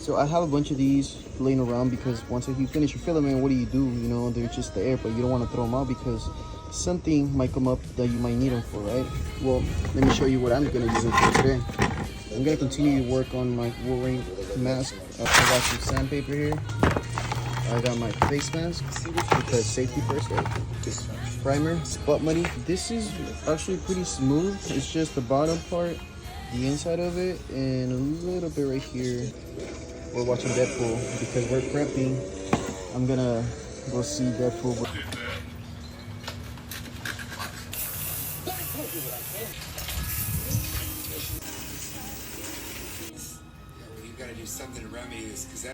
So I have a bunch of these laying around because once you finish your filament, what do? You know, they're just there, but you don't want to throw them out because something might come up that you might need them for, right? Well, let me show you what I'm gonna use them for today. I'm gonna continue to work on my Wolverine mask. I got some sandpaper here. I got my face mask because safety first, right? This primer, spot muddy. This is actually pretty smooth. It's just the bottom part, the inside of it, and a little bit right here. We're watching Deadpool because we're prepping. I'm gonna go see Deadpool. You gotta do something to remedy this, because